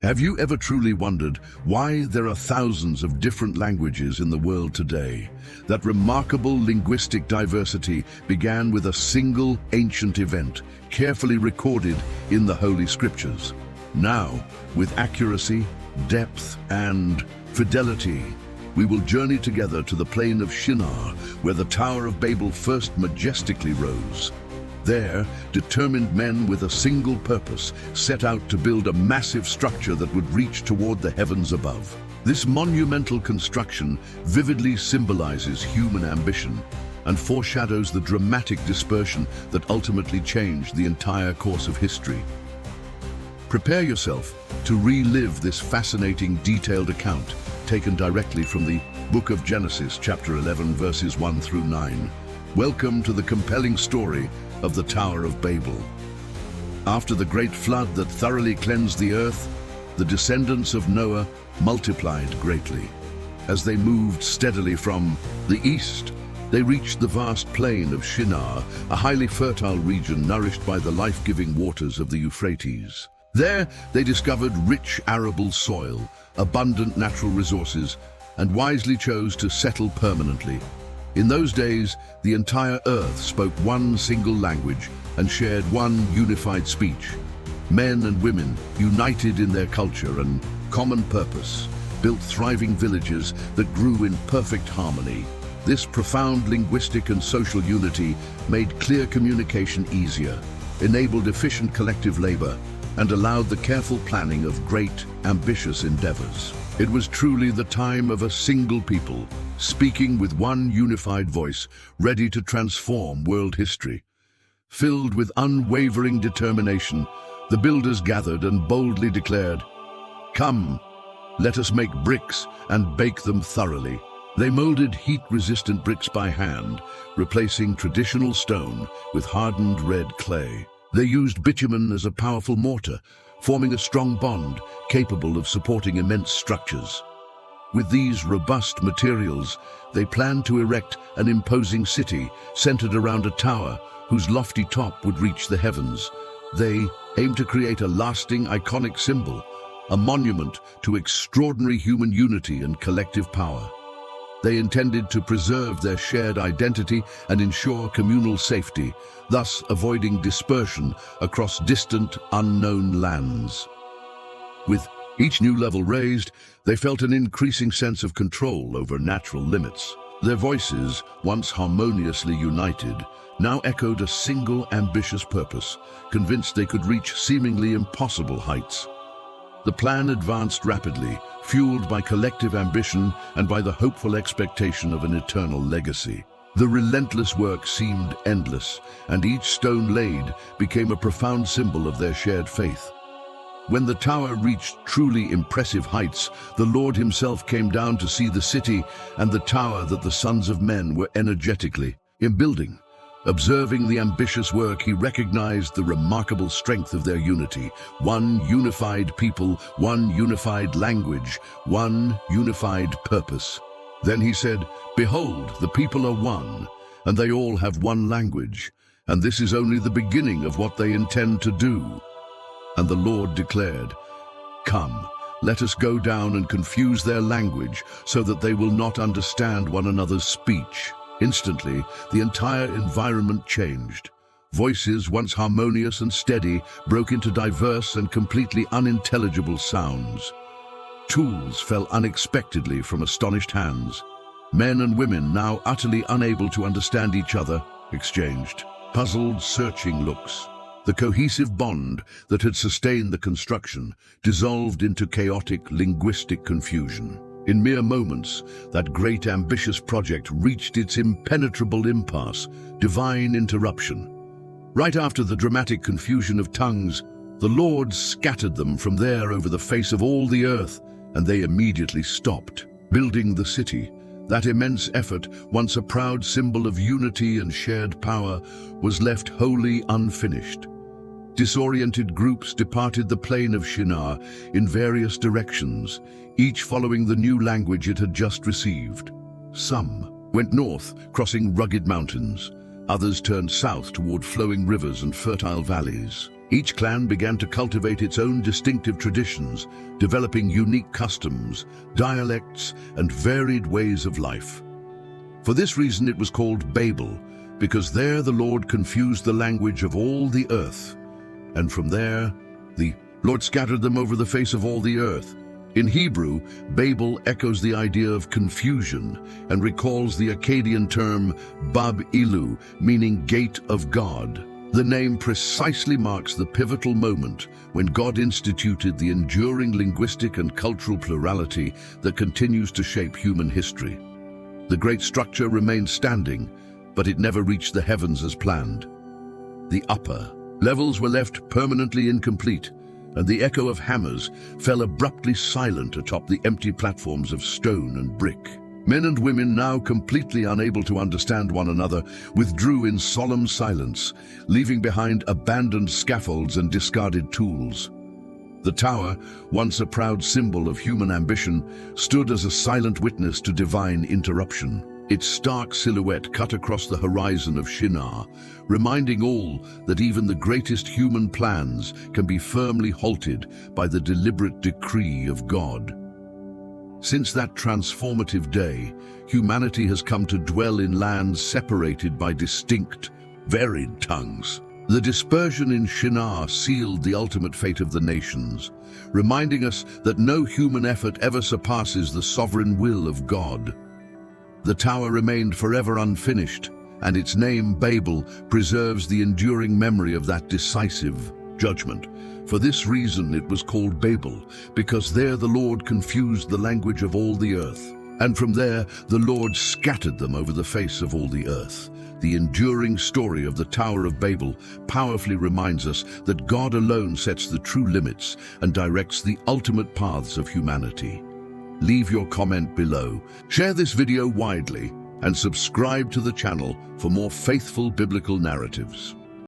Have you ever truly wondered why there are thousands of different languages in the world today? That remarkable linguistic diversity began with a single ancient event, carefully recorded in the Holy Scriptures. Now, with accuracy, depth, and fidelity, we will journey together to the plain of Shinar, where the Tower of Babel first majestically rose. There, determined men with a single purpose set out to build a massive structure that would reach toward the heavens above. This monumental construction vividly symbolizes human ambition and foreshadows the dramatic dispersion that ultimately changed the entire course of history. Prepare yourself to relive this fascinating, detailed account taken directly from the Book of Genesis, chapter 11, verses 1 through 9. Welcome to the compelling story of the Tower of Babel. After the great flood that thoroughly cleansed the earth, the descendants of Noah multiplied greatly. As they moved steadily from the east, they reached the vast plain of Shinar, a highly fertile region nourished by the life-giving waters of the Euphrates. There, they discovered rich arable soil, abundant natural resources, and wisely chose to settle permanently. In those days, the entire earth spoke one single language and shared one unified speech. Men and women, united in their culture and common purpose, built thriving villages that grew in perfect harmony. This profound linguistic and social unity made clear communication easier, enabled efficient collective labor, and allowed the careful planning of great, ambitious endeavors. It was truly the time of a single people, speaking with one unified voice, ready to transform world history. Filled with unwavering determination, the builders gathered and boldly declared, "Come, let us make bricks and bake them thoroughly." They molded heat-resistant bricks by hand, replacing traditional stone with hardened red clay. They used bitumen as a powerful mortar, forming a strong bond capable of supporting immense structures. With these robust materials, they planned to erect an imposing city centered around a tower whose lofty top would reach the heavens. They aimed to create a lasting, iconic symbol, a monument to extraordinary human unity and collective power. They intended to preserve their shared identity and ensure communal safety, thus avoiding dispersion across distant, unknown lands. With each new level raised, they felt an increasing sense of control over natural limits. Their voices, once harmoniously united, now echoed a single ambitious purpose, convinced they could reach seemingly impossible heights. The plan advanced rapidly, fueled by collective ambition and by the hopeful expectation of an eternal legacy. The relentless work seemed endless, and each stone laid became a profound symbol of their shared faith. When the tower reached truly impressive heights, the Lord himself came down to see the city and the tower that the sons of men were energetically building. Observing the ambitious work, he recognized the remarkable strength of their unity. One unified people, one unified language, one unified purpose. Then he said, "Behold, the people are one, and they all have one language, and this is only the beginning of what they intend to do." And the Lord declared, "Come, let us go down and confuse their language so that they will not understand one another's speech." Instantly, the entire environment changed. Voices, once harmonious and steady, broke into diverse and completely unintelligible sounds. Tools fell unexpectedly from astonished hands. Men and women, now utterly unable to understand each other, exchanged puzzled, searching looks. The cohesive bond that had sustained the construction dissolved into chaotic linguistic confusion. In mere moments, that great ambitious project reached its impenetrable impasse, divine interruption. Right after the dramatic confusion of tongues, the Lord scattered them from there over the face of all the earth, and they immediately stopped. Building the city, that immense effort, once a proud symbol of unity and shared power, was left wholly unfinished. Disoriented groups departed the plain of Shinar in various directions, each following the new language it had just received. Some went north, crossing rugged mountains. Others turned south toward flowing rivers and fertile valleys. Each clan began to cultivate its own distinctive traditions, developing unique customs, dialects, and varied ways of life. For this reason it was called Babel, because there the Lord confused the language of all the earth. And from there, the Lord scattered them over the face of all the earth. In Hebrew, Babel echoes the idea of confusion and recalls the Akkadian term Bab Ilu, meaning gate of God. The name precisely marks the pivotal moment when God instituted the enduring linguistic and cultural plurality that continues to shape human history. The great structure remained standing, but it never reached the heavens as planned. The upper levels were left permanently incomplete, and the echo of hammers fell abruptly silent atop the empty platforms of stone and brick. Men and women, now completely unable to understand one another, withdrew in solemn silence, leaving behind abandoned scaffolds and discarded tools. The tower, once a proud symbol of human ambition, stood as a silent witness to divine interruption. Its stark silhouette cut across the horizon of Shinar, reminding all that even the greatest human plans can be firmly halted by the deliberate decree of God. Since that transformative day, humanity has come to dwell in lands separated by distinct, varied tongues. The dispersion in Shinar sealed the ultimate fate of the nations, reminding us that no human effort ever surpasses the sovereign will of God. The tower remained forever unfinished, and its name, Babel, preserves the enduring memory of that decisive judgment. For this reason it was called Babel, because there the Lord confused the language of all the earth, and from there the Lord scattered them over the face of all the earth. The enduring story of the Tower of Babel powerfully reminds us that God alone sets the true limits and directs the ultimate paths of humanity. Leave your comment below, share this video widely, and subscribe to the channel for more faithful biblical narratives.